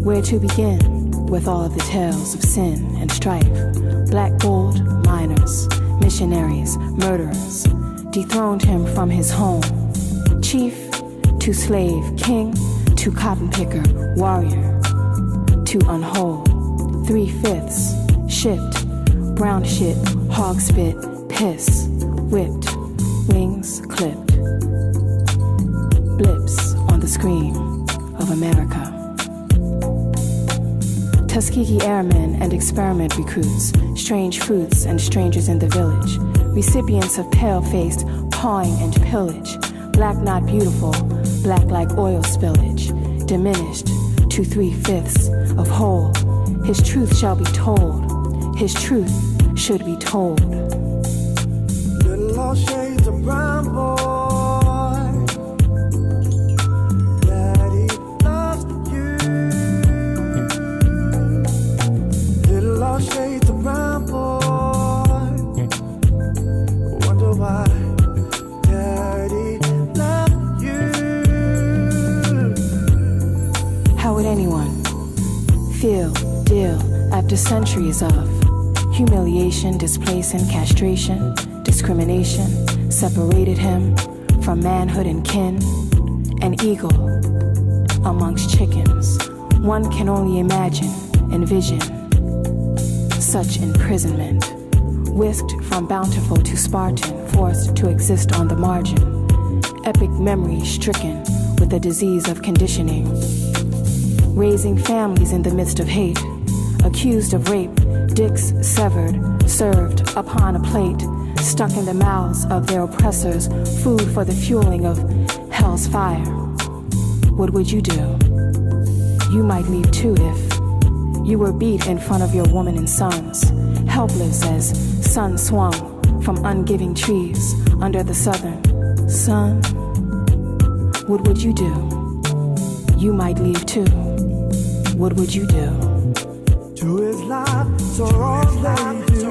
Where to begin with all of the tales of sin and strife? Black gold miners, missionaries, murderers dethroned him from his home. Chief to slave, king to cotton picker, warrior to unwhole. 3/5 shipped, brown shit, hog spit, piss, whipped, wings clipped. Blips on the screen of America. Tuskegee airmen and experiment recruits, strange fruits and strangers in the village, recipients of pale-faced pawing and pillage, black not beautiful, black like oil spillage, diminished to 3/5 of whole. His truth shall be told, his truth should be told. Little shades of brown boy, Daddy loves you. Little shades of brown boy, wonder why Daddy loved you. How would anyone feel, deal after centuries of humiliation, displacement, castration, discrimination, separated him from manhood and kin, an eagle amongst chickens? One can only imagine, envision such imprisonment, whisked from bountiful to Spartan, forced to exist on the margin, epic memory stricken with the disease of conditioning, raising families in the midst of hate, accused of rape, dicks severed, served upon a plate, stuck in the mouths of their oppressors, food for the fueling of hell's fire. What would you do? You might leave too if you were beat in front of your woman and sons, helpless as sun swung from ungiving trees under the southern sun. What would you do? You might leave too. What would you do? To his life, so wrong they do.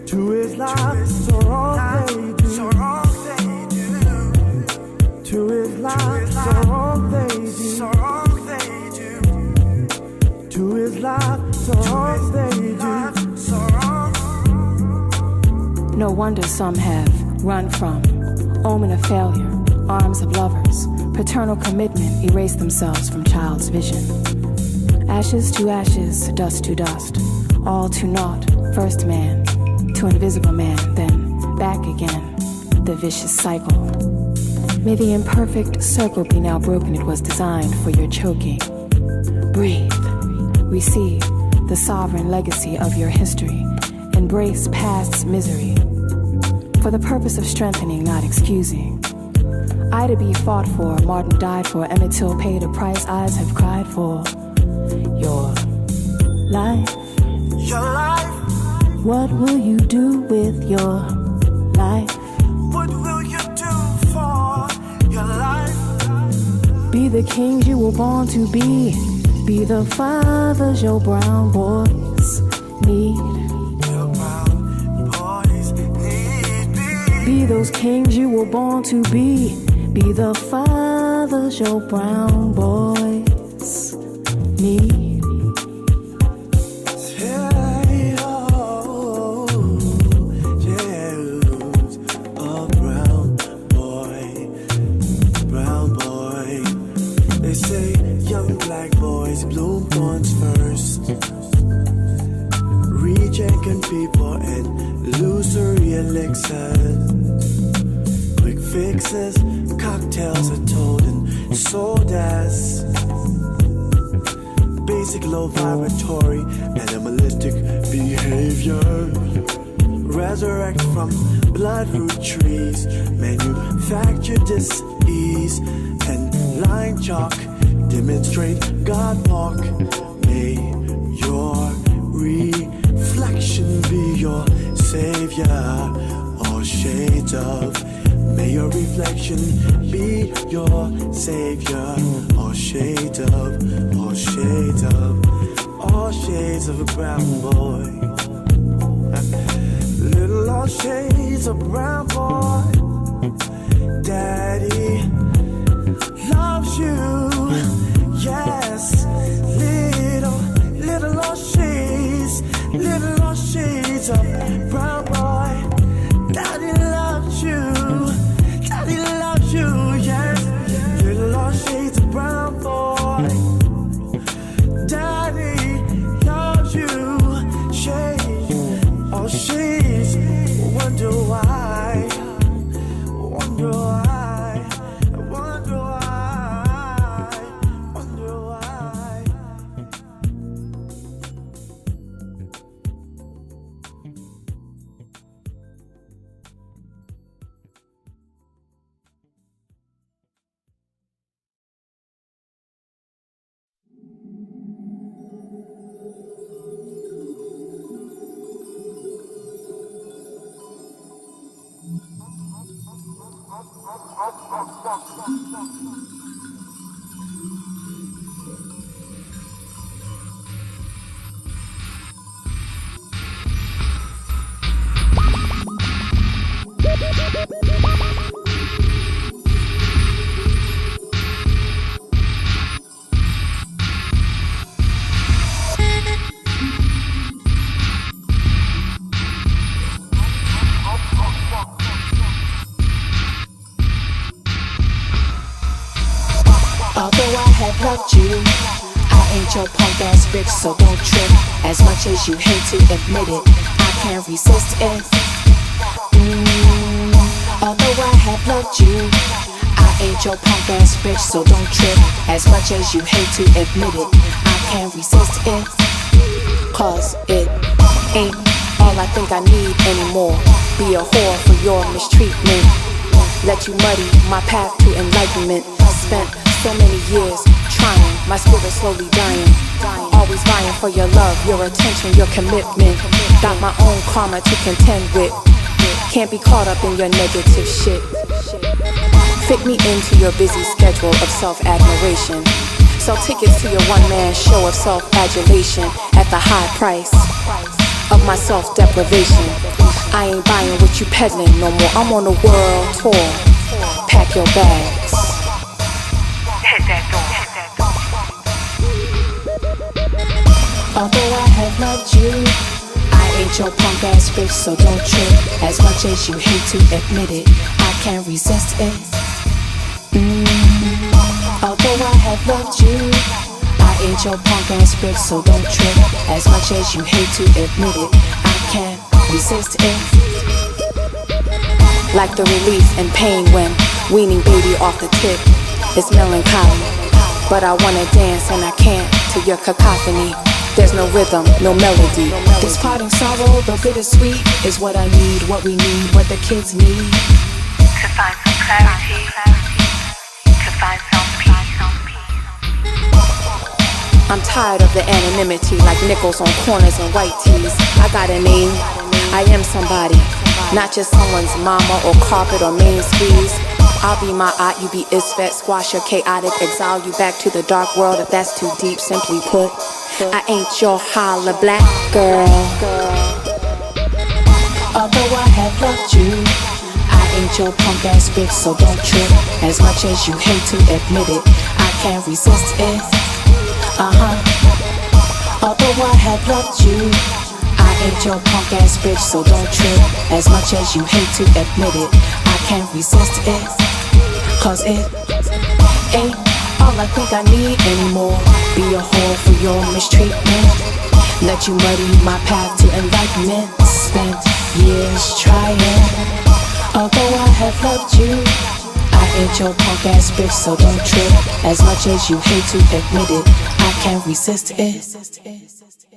To his life, so wrong they do. To his life, so wrong they do. To his life, so wrong they do. No wonder some have run from omen of failure, arms of lovers, paternal commitment erased themselves from child's vision. Ashes to ashes, dust to dust, all to naught, first man to invisible man, then back again, the vicious cycle. May the imperfect circle be now broken, it was designed for your choking. Breathe, receive the sovereign legacy of your history, embrace past's misery, for the purpose of strengthening, not excusing. I to be fought for, Martin died for, Emmett Till paid a price eyes have cried for. Your life. Your life. What will you do with your life? What will you do for your life? Be the kings you were born to be. Be the fathers your brown boys need. Your brown boys need me. Be those kings you were born to be. Be the fathers your brown boys need. People and illusory elixirs, quick fixes, cocktails are told and sold as basic low vibratory animalistic behavior. Resurrect from bloodroot trees, manufacture dis-ease, and line chalk demonstrate God walk. May your reflection be your savior, all shades of. May your reflection be your savior, all shades of, all shades of, all shades of a brown boy. Little all shades of brown boy. Daddy loves you, yes. Little all shades of brown boy. Daddy loves you. Daddy loves you, yes. Little all shades of brown boy. Daddy loves you, shades, all shades. Wonder why, wonder why, wonder why, wonder why. Loved you. I ain't your punk ass bitch, so don't trip. As much as you hate to admit it, I can't resist it. Although I have loved you, I ain't your punk ass bitch, so don't trip. As much as you hate to admit it, I can't resist it. Cause it ain't all I think I need anymore. Be a whore for your mistreatment. Let you muddy my path to enlightenment. Spent so many years trying, my spirit slowly dying. Always vying for your love, your attention, your commitment. Got my own karma to contend with. Can't be caught up in your negative shit. Fit me into your busy schedule of self-admiration. Sell tickets to your one-man show of self-adulation at the high price of my self-deprivation. I ain't buying what you peddling no more. I'm on a world tour. Pack your bags. Hit that door. Although I have loved you, I ain't your punk ass bitch, so don't trip. As much as you hate to admit it, I can't resist it. Although I have loved you, I ain't your punk ass bitch, so don't trip. As much as you hate to admit it, I can't resist it. Like the relief and pain when weaning baby off the tip. It's melancholy, but I wanna dance and I can't to your cacophony. There's no rhythm, no melody. This parting sorrow, the bittersweet, is what I need, what we need, what the kids need. To find some clarity, to find some peace. I'm tired of the anonymity, like nickels on corners and white tees. I got a name, I am somebody, not just someone's mama or carpet or main squeeze. I'll be my aunt, you be Isfet, squash your chaotic, exile you back to the dark world if that's too deep, simply put. I ain't your holla black girl. Although I have loved you, I ain't your punk ass bitch, so don't trip. As much as you hate to admit it, I can't resist it. Although I have loved you, I ain't your punk ass bitch, so don't trip. As much as you hate to admit it, I can't resist it. Cause it ain't all I think I need anymore. Be a whore for your mistreatment. Let you muddy my path to enlightenment. Spent years trying. Although I have loved you, I ain't with your punk ass bitch, so don't trip. As much as you hate to admit it, I can't resist it.